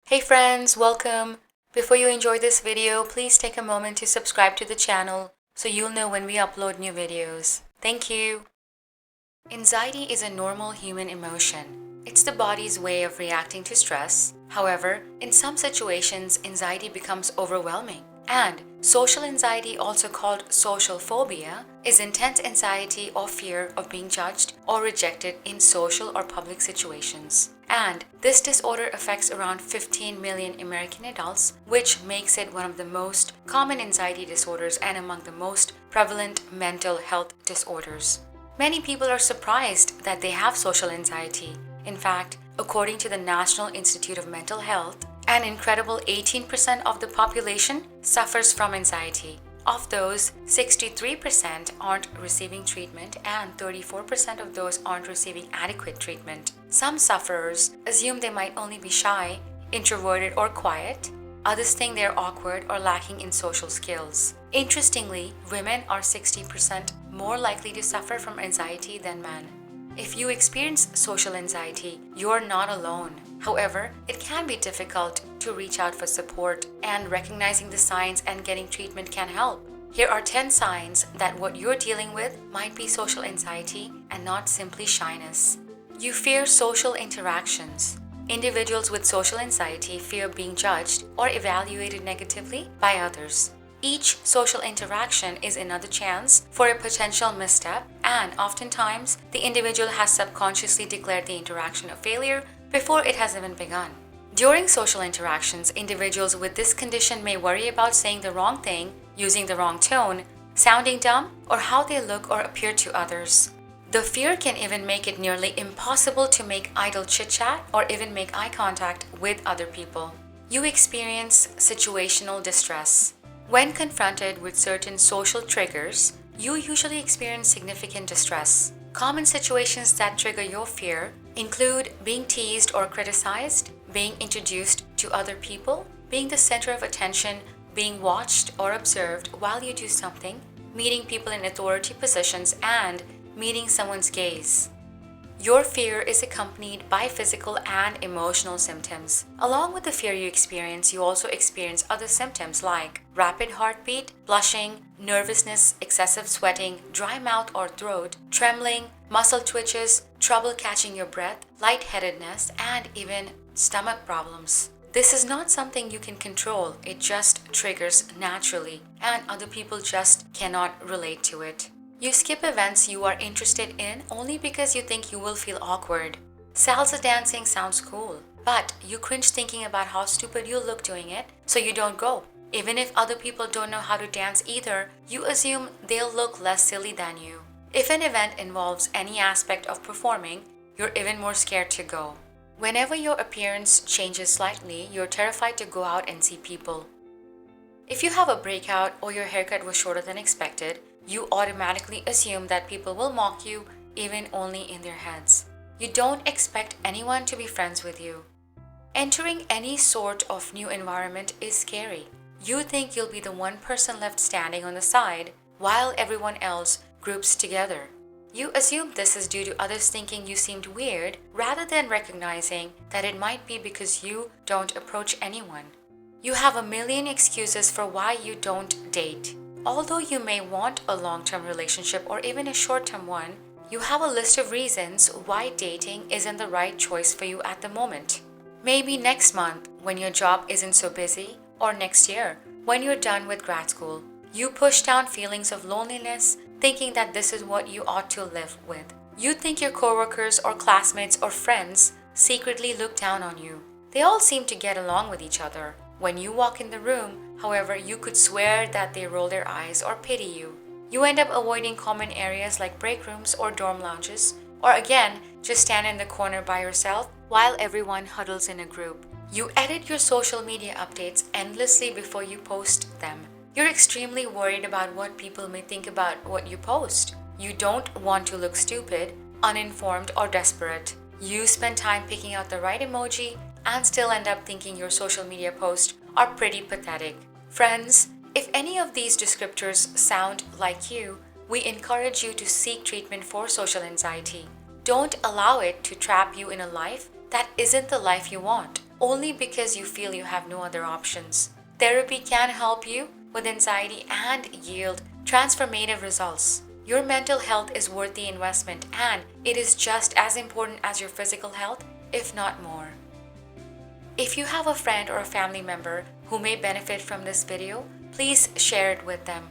Hey friends, welcome! Before you enjoy this video, please take a moment to subscribe to the channel so you'll know when we upload new videos. Thank you! Anxiety is a normal human emotion. It's the body's way of reacting to stress. However, in some situations, anxiety becomes overwhelming. And social anxiety, also called social phobia, is intense anxiety or fear of being judged or rejected in social or public situations. And this disorder affects around 15 million American adults, which makes it one of the most common anxiety disorders and among the most prevalent mental health disorders. Many people are surprised that they have social anxiety. In fact, according to the National Institute of Mental Health, an incredible 18% of the population suffers from anxiety. Of those, 63% aren't receiving treatment and 34% of those aren't receiving adequate treatment. Some sufferers assume they might only be shy, introverted, or quiet. Others think they're awkward or lacking in social skills. Interestingly, women are 60% more likely to suffer from anxiety than men. If you experience social anxiety, you're not alone. However, it can be difficult to reach out for support, and recognizing the signs and getting treatment can help. Here are 10 signs that what you're dealing with might be social anxiety and not simply shyness. You fear social interactions. Individuals with social anxiety fear being judged or evaluated negatively by others. Each social interaction is another chance for a potential misstep, and oftentimes the individual has subconsciously declared the interaction a failure before it has even begun. During social interactions, individuals with this condition may worry about saying the wrong thing, using the wrong tone, sounding dumb, or how they look or appear to others. The fear can even make it nearly impossible to make idle chit-chat or even make eye contact with other people. You experience situational distress. When confronted with certain social triggers, you usually experience significant distress. Common situations that trigger your fear include being teased or criticized, being introduced to other people, being the center of attention, being watched or observed while you do something, meeting people in authority positions, and meeting someone's gaze. Your fear is accompanied by physical and emotional symptoms. Along with the fear you experience, you also experience other symptoms like rapid heartbeat, blushing, nervousness, excessive sweating, dry mouth or throat, trembling, muscle twitches, trouble catching your breath, lightheadedness, and even stomach problems. This is not something you can control, it just triggers naturally, and other people just cannot relate to it. You skip events you are interested in only because you think you will feel awkward. Salsa dancing sounds cool, but you cringe thinking about how stupid you'll look doing it, so you don't go. Even if other people don't know how to dance either, you assume they'll look less silly than you. If an event involves any aspect of performing, you're even more scared to go. Whenever your appearance changes slightly, you're terrified to go out and see people. If you have a breakout or your haircut was shorter than expected, you automatically assume that people will mock you, even only in their heads. You don't expect anyone to be friends with you. Entering any sort of new environment is scary. You think you'll be the one person left standing on the side while everyone else groups together. You assume this is due to others thinking you seemed weird rather than recognizing that it might be because you don't approach anyone. You have a million excuses for why you don't date. Although you may want a long-term relationship or even a short-term one, you have a list of reasons why dating isn't the right choice for you at the moment. Maybe next month when your job isn't so busy, or next year when you're done with grad school. You push down feelings of loneliness, thinking that this is what you ought to live with. You think your coworkers or classmates or friends secretly look down on you. They all seem to get along with each other. When you walk in the room, however, you could swear that they roll their eyes or pity you. You end up avoiding common areas like break rooms or dorm lounges, or again, just stand in the corner by yourself while everyone huddles in a group. You edit your social media updates endlessly before you post them. You're extremely worried about what people may think about what you post. You don't want to look stupid, uninformed, or desperate. You spend time picking out the right emoji and still end up thinking your social media posts are pretty pathetic. Friends, if any of these descriptors sound like you, we encourage you to seek treatment for social anxiety. Don't allow it to trap you in a life that isn't the life you want. only because you feel you have no other options. Therapy can help you with anxiety and yield transformative results. Your mental health is worth the investment, and it is just as important as your physical health, if not more. If you have a friend or a family member who may benefit from this video, please share it with them.